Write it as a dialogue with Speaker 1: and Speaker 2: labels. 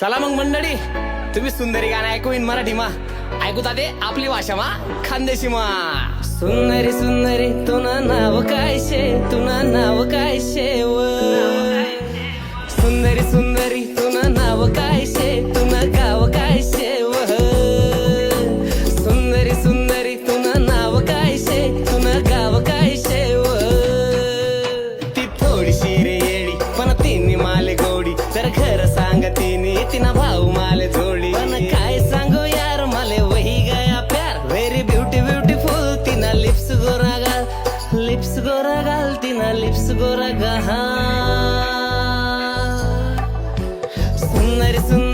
Speaker 1: चला मग मंडळी, तुम्ही सुंदरी गाणं ऐकून मराठी मा ऐकूता ते आपली भाषा मा खानदेशी मा. सुंदरी सुंदरी तुना नाव काय शे, तुना नाव काय शे व. सुंदरी सुंदरी तुना नाव काय शे, तुना गाव काय शे व. सुंदरी सुंदरी तुना नाव काय शे, तुना गाव काय शे व. ती थोडीशी रे येडी पण तिने माले गोडी, तर खरं सांग तिना भाऊ माले जोडी. पण काय सांगू यार माले वही गया प्यार. व्हेरी ब्युटी ब्युटिफुल तिना लिप्स गोरा गाल, लिप्स गोरा गाल तिना लिप्स गोरा गाल. सुंदरी सुंदरी